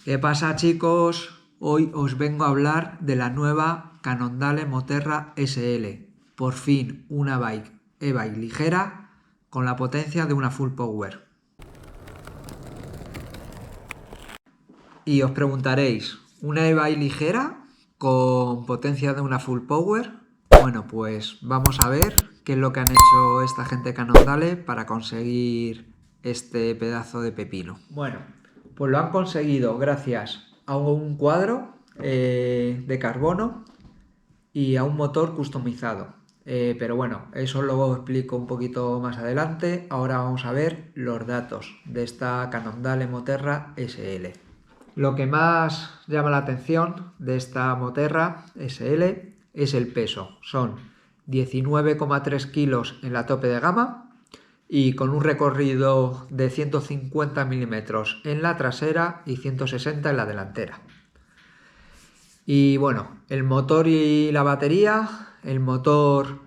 ¿Qué pasa, chicos? Hoy os vengo a hablar de la nueva Cannondale Moterra SL. Por fin una e-bike ligera con la potencia de una full power. Y os preguntaréis, ¿una e-bike ligera con potencia de una full power? Bueno, pues vamos a ver qué es lo que han hecho esta gente de Cannondale para conseguir este pedazo de pepino. Bueno, pues lo han conseguido gracias a un cuadro de carbono y a un motor customizado. Pero bueno, eso luego explico un poquito más adelante. Ahora vamos a ver los datos de esta Cannondale Moterra SL. Lo que más llama la atención de esta Moterra SL es el peso. Son 19,3 kilos en la tope de gama y con un recorrido de 150 milímetros en la trasera y 160 en la delantera. Y bueno, el motor y la batería. El motor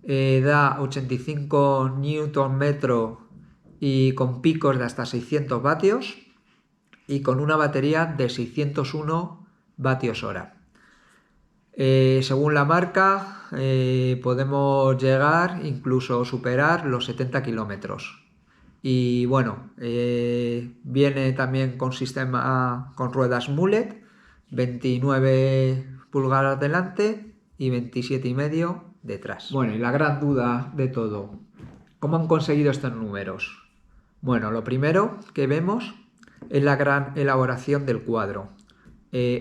da 85 Nm y con picos de hasta 600 vatios y con una batería de 601 vatios hora. Según la marca podemos llegar incluso superar los 70 kilómetros. Y bueno, viene también con sistema con ruedas mullet, 29 pulgadas delante y 27,5 detrás. Bueno, y la gran duda de todo, ¿cómo han conseguido estos números? Bueno, lo primero que vemos es la gran elaboración del cuadro.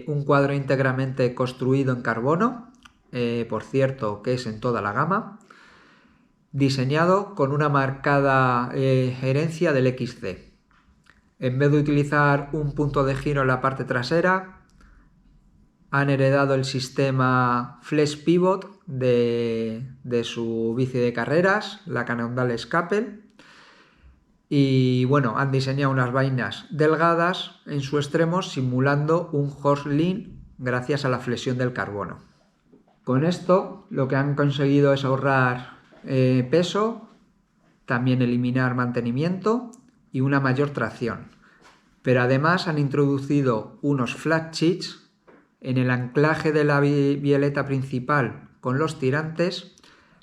Un cuadro íntegramente construido en carbono, por cierto que es en toda la gama, diseñado con una marcada herencia del XC. En vez de utilizar un punto de giro en la parte trasera, han heredado el sistema Flex Pivot de su bici de carreras, la Cannondale Scapel. Y bueno, han diseñado unas vainas delgadas en su extremo simulando un Horsling gracias a la flexión del carbono. Con esto lo que han conseguido es ahorrar peso, también eliminar mantenimiento y una mayor tracción. Pero además han introducido unos flat sheets en el anclaje de la bieleta principal con los tirantes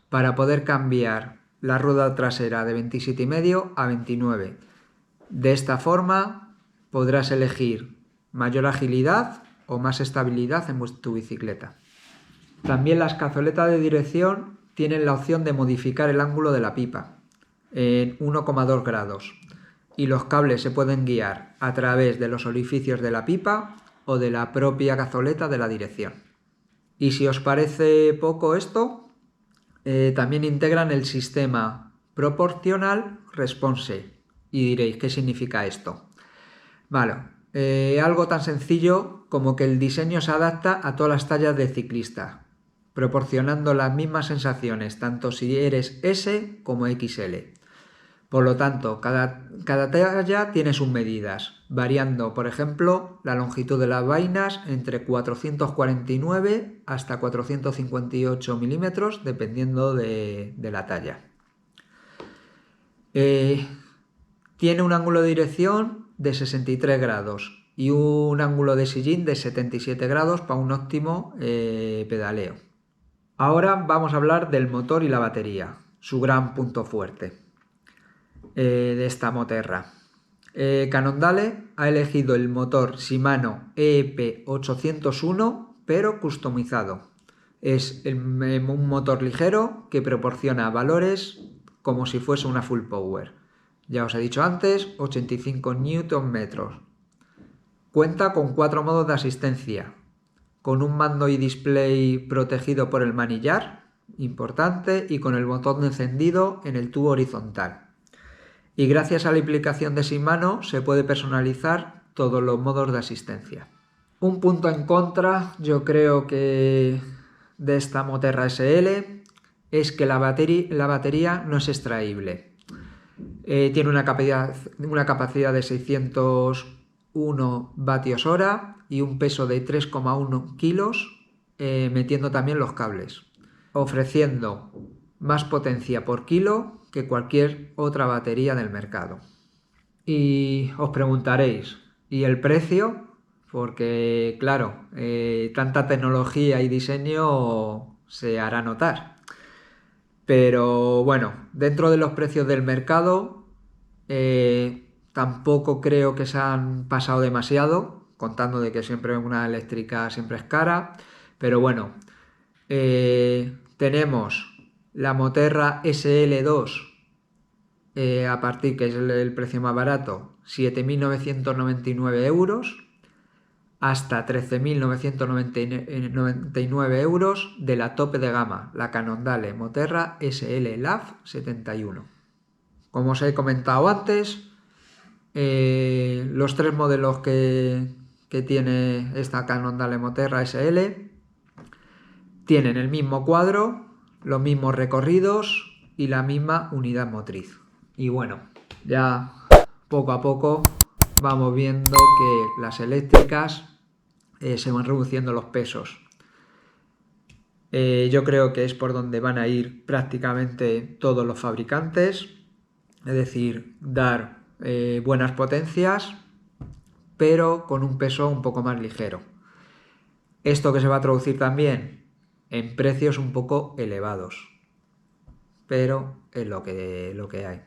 para poder cambiar la rueda trasera de 27,5 a 29. De esta forma podrás elegir mayor agilidad o más estabilidad en tu bicicleta. También las cazoletas de dirección tienen la opción de modificar el ángulo de la pipa en 1,2 grados y los cables se pueden guiar a través de los orificios de la pipa o de la propia cazoleta de la dirección. Y si os parece poco esto, también integran el sistema Proportional Response. Y diréis, ¿qué significa esto? Vale, algo tan sencillo como que el diseño se adapta a todas las tallas de ciclista, proporcionando las mismas sensaciones tanto si eres S como XL. Por lo tanto, cada talla tiene sus medidas, variando, por ejemplo, la longitud de las vainas entre 449 hasta 458 milímetros, dependiendo de la talla. Tiene un ángulo de dirección de 63 grados y un ángulo de sillín de 77 grados para un óptimo pedaleo. Ahora vamos a hablar del motor y la batería, su gran punto fuerte de esta Moterra. Cannondale ha elegido el motor Shimano EEP801 pero customizado. Es un motor ligero que proporciona valores como si fuese una full power. Ya os he dicho antes, 85 Nm. Cuenta con 4 modos de asistencia, con un mando y display protegido por el manillar, importante, y con el botón de encendido en el tubo horizontal. Y gracias a la aplicación de Shimano se puede personalizar todos los modos de asistencia. Un punto en contra, yo creo que de esta Moterra SL, es que la batería no es extraíble. Tiene una capacidad de 601 vatios hora y un peso de 3,1 kilos, metiendo también los cables, ofreciendo más potencia por kilo que cualquier otra batería del mercado. Y os preguntaréis, ¿y el precio? porque claro, tanta tecnología y diseño se hará notar. Pero bueno, dentro de los precios del mercado, tampoco creo que se han pasado demasiado, contando de que siempre una eléctrica siempre es cara. Pero bueno, tenemos la Moterra SL2, a partir, que es el precio más barato, 7.999 euros, hasta 13.999 euros de la tope de gama, la Cannondale Moterra SL LAF 71. Como os he comentado antes, los tres modelos que tiene esta Cannondale Moterra SL tienen el mismo cuadro, los mismos recorridos y la misma unidad motriz. Y bueno, ya poco a poco vamos viendo que las eléctricas se van reduciendo los pesos. Yo creo que es por donde van a ir prácticamente todos los fabricantes, es decir, dar buenas potencias, pero con un peso un poco más ligero. Esto que se va a traducir también en precios un poco elevados, pero es lo que hay.